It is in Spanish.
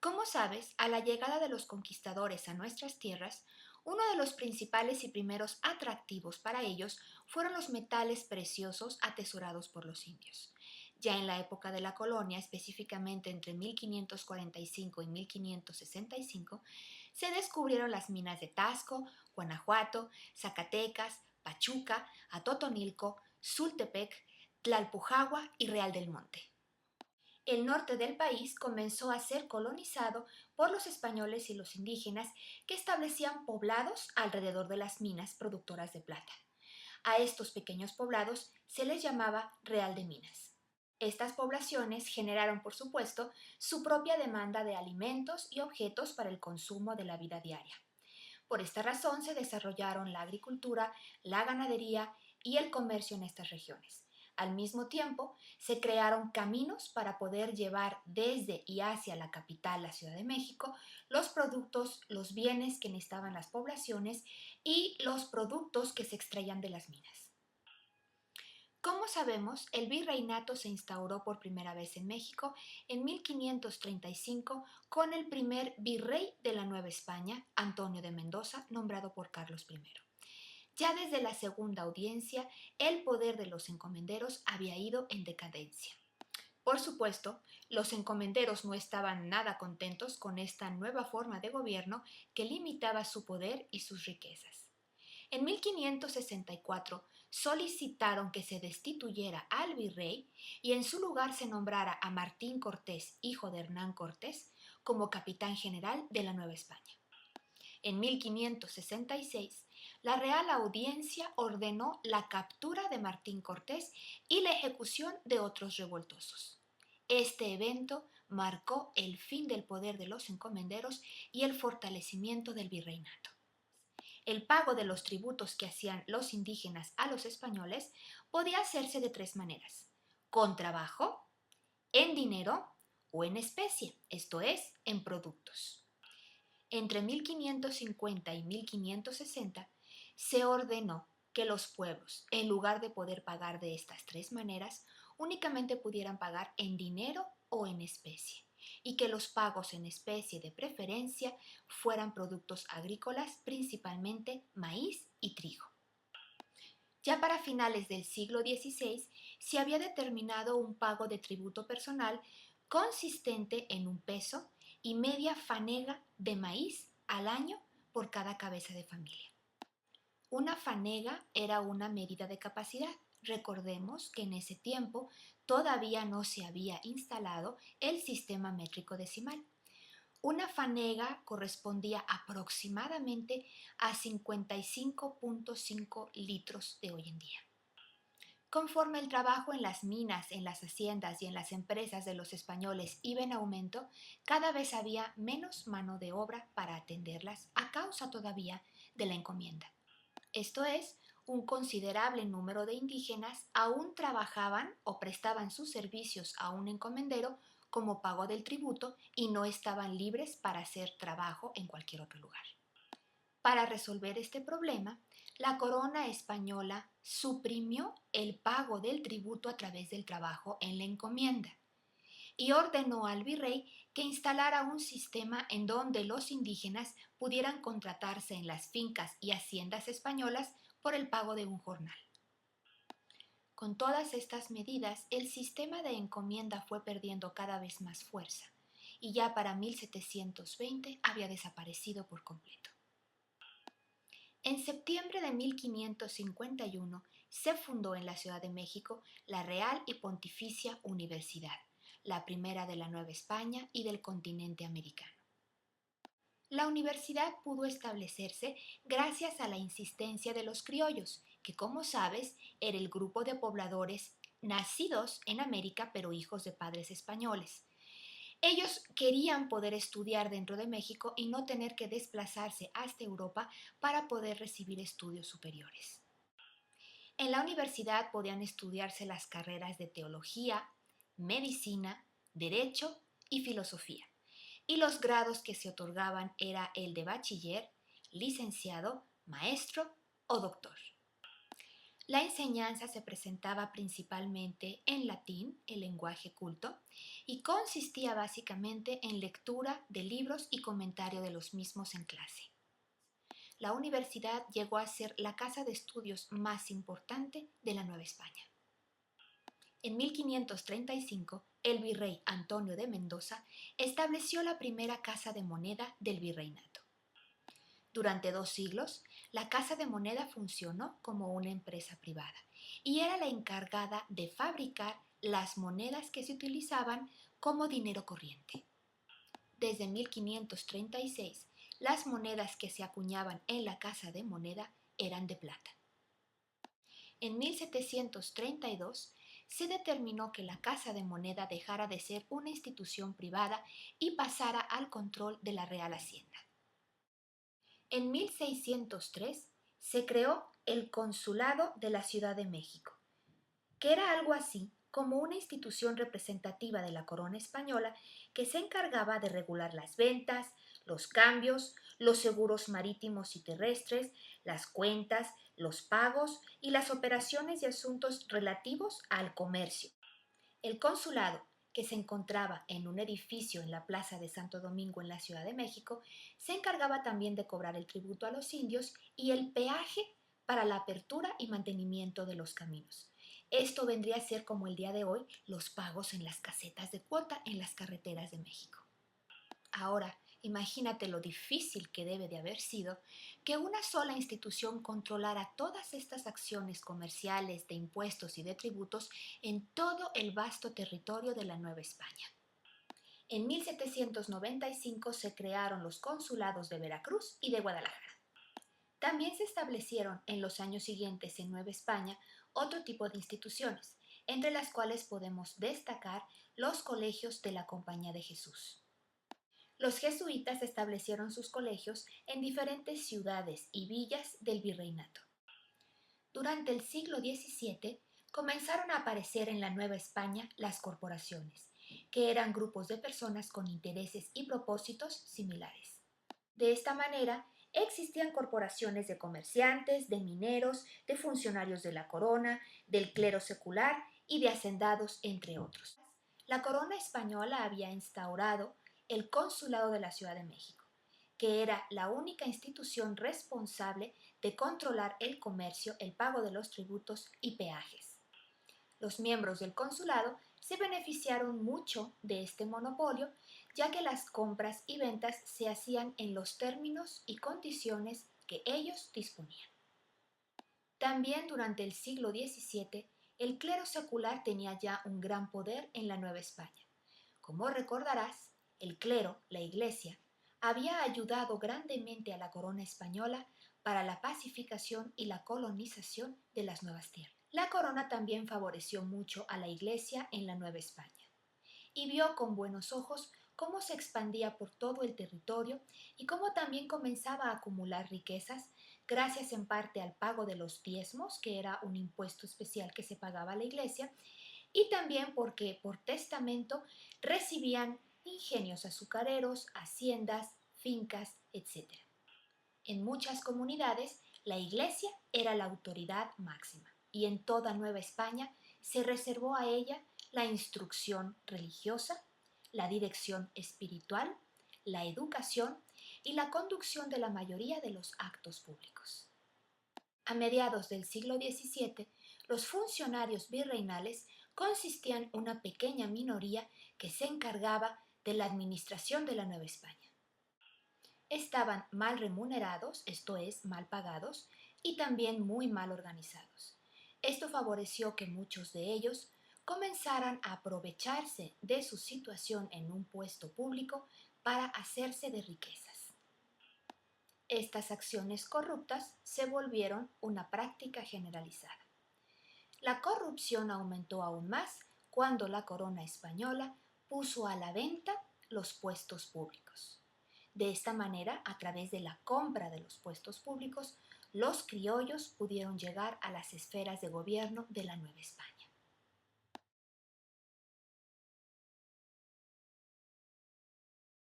Como sabes, a la llegada de los conquistadores a nuestras tierras, uno de los principales y primeros atractivos para ellos fueron los metales preciosos atesorados por los indios. Ya en la época de la colonia, específicamente entre 1545 y 1565, se descubrieron las minas de Tasco, Guanajuato, Zacatecas, Pachuca, Atotonilco, Sultepec, Tlalpujagua y Real del Monte. El norte del país comenzó a ser colonizado por los españoles y los indígenas que establecían poblados alrededor de las minas productoras de plata. A estos pequeños poblados se les llamaba Real de Minas. Estas poblaciones generaron, por supuesto, su propia demanda de alimentos y objetos para el consumo de la vida diaria. Por esta razón se desarrollaron la agricultura, la ganadería y el comercio en estas regiones. Al mismo tiempo, se crearon caminos para poder llevar desde y hacia la capital, la Ciudad de México, los productos, los bienes que necesitaban las poblaciones y los productos que se extraían de las minas. Como sabemos, el virreinato se instauró por primera vez en México en 1535 con el primer virrey de la Nueva España, Antonio de Mendoza, nombrado por Carlos I. Ya desde la segunda audiencia, el poder de los encomenderos había ido en decadencia. Por supuesto, los encomenderos no estaban nada contentos con esta nueva forma de gobierno que limitaba su poder y sus riquezas. En 1564 solicitaron que se destituyera al virrey y en su lugar se nombrara a Martín Cortés, hijo de Hernán Cortés, como capitán general de la Nueva España. En 1566, la Real Audiencia ordenó la captura de Martín Cortés y la ejecución de otros revoltosos. Este evento marcó el fin del poder de los encomenderos y el fortalecimiento del virreinato. El pago de los tributos que hacían los indígenas a los españoles podía hacerse de tres maneras: con trabajo, en dinero o en especie, esto es, en productos. Entre 1550 y 1560 se ordenó que los pueblos, en lugar de poder pagar de estas tres maneras, únicamente pudieran pagar en dinero o en especie, y que los pagos en especie de preferencia fueran productos agrícolas, principalmente maíz y trigo. Ya para finales del siglo XVI se había determinado un pago de tributo personal consistente en 1 peso y media fanega de maíz al año por cada cabeza de familia. Una fanega era una medida de capacidad. Recordemos que en ese tiempo todavía no se había instalado el sistema métrico decimal. Una fanega correspondía aproximadamente a 55.5 litros de hoy en día. Conforme el trabajo en las minas, en las haciendas y en las empresas de los españoles iba en aumento, cada vez había menos mano de obra para atenderlas a causa todavía de la encomienda. Esto es, un considerable número de indígenas aún trabajaban o prestaban sus servicios a un encomendero como pago del tributo y no estaban libres para hacer trabajo en cualquier otro lugar. Para resolver este problema, la corona española suprimió el pago del tributo a través del trabajo en la encomienda y ordenó al virrey que instalara un sistema en donde los indígenas pudieran contratarse en las fincas y haciendas españolas por el pago de un jornal. Con todas estas medidas, el sistema de encomienda fue perdiendo cada vez más fuerza y ya para 1720 había desaparecido por completo. En septiembre de 1551 se fundó en la Ciudad de México la Real y Pontificia Universidad, la primera de la Nueva España y del continente americano. La universidad pudo establecerse gracias a la insistencia de los criollos, que como sabes era el grupo de pobladores nacidos en América pero hijos de padres españoles. Ellos querían poder estudiar dentro de México y no tener que desplazarse hasta Europa para poder recibir estudios superiores. En la universidad podían estudiarse las carreras de teología, medicina, derecho y filosofía, y los grados que se otorgaban era el de bachiller, licenciado, maestro o doctor. La enseñanza se presentaba principalmente en latín, el lenguaje culto, y consistía básicamente en lectura de libros y comentario de los mismos en clase. La universidad llegó a ser la casa de estudios más importante de la Nueva España. En 1535, el virrey Antonio de Mendoza estableció la primera casa de moneda del virreinato. Durante 2 siglos, la Casa de Moneda funcionó como una empresa privada y era la encargada de fabricar las monedas que se utilizaban como dinero corriente. Desde 1536, las monedas que se acuñaban en la Casa de Moneda eran de plata. En 1732 se determinó que la Casa de Moneda dejara de ser una institución privada y pasara al control de la Real Hacienda. En 1603 se creó el Consulado de la Ciudad de México, que era algo así como una institución representativa de la corona española que se encargaba de regular las ventas, los cambios, los seguros marítimos y terrestres, las cuentas, los pagos y las operaciones y asuntos relativos al comercio. El consulado, que se encontraba en un edificio en la Plaza de Santo Domingo en la Ciudad de México, se encargaba también de cobrar el tributo a los indios y el peaje para la apertura y mantenimiento de los caminos. Esto vendría a ser como el día de hoy los pagos en las casetas de cuota en las carreteras de México. Ahora, imagínate lo difícil que debe de haber sido que una sola institución controlara todas estas acciones comerciales, de impuestos y de tributos en todo el vasto territorio de la Nueva España. En 1795 se crearon los consulados de Veracruz y de Guadalajara. También se establecieron en los años siguientes en Nueva España otro tipo de instituciones, entre las cuales podemos destacar los colegios de la Compañía de Jesús. Los jesuitas establecieron sus colegios en diferentes ciudades y villas del virreinato. Durante el siglo XVII comenzaron a aparecer en la Nueva España las corporaciones, que eran grupos de personas con intereses y propósitos similares. De esta manera, existían corporaciones de comerciantes, de mineros, de funcionarios de la corona, del clero secular y de hacendados, entre otros. La corona española había instaurado el Consulado de la Ciudad de México, que era la única institución responsable de controlar el comercio, el pago de los tributos y peajes. Los miembros del consulado se beneficiaron mucho de este monopolio, ya que las compras y ventas se hacían en los términos y condiciones que ellos disponían. También durante el siglo XVII, el clero secular tenía ya un gran poder en la Nueva España. Como recordarás, el clero, la Iglesia, había ayudado grandemente a la corona española para la pacificación y la colonización de las nuevas tierras. La corona también favoreció mucho a la Iglesia en la Nueva España y vio con buenos ojos cómo se expandía por todo el territorio y cómo también comenzaba a acumular riquezas gracias en parte al pago de los diezmos, que era un impuesto especial que se pagaba a la Iglesia, y también porque por testamento recibían ingenios azucareros, haciendas, fincas, etc. En muchas comunidades, la Iglesia era la autoridad máxima y en toda Nueva España se reservó a ella la instrucción religiosa, la dirección espiritual, la educación y la conducción de la mayoría de los actos públicos. A mediados del siglo XVII, los funcionarios virreinales consistían en una pequeña minoría que se encargaba de la administración de la Nueva España. Estaban mal remunerados, esto es, mal pagados, y también muy mal organizados. Esto favoreció que muchos de ellos comenzaran a aprovecharse de su situación en un puesto público para hacerse de riquezas. Estas acciones corruptas se volvieron una práctica generalizada. La corrupción aumentó aún más cuando la corona española puso a la venta los puestos públicos. De esta manera, a través de la compra de los puestos públicos, los criollos pudieron llegar a las esferas de gobierno de la Nueva España.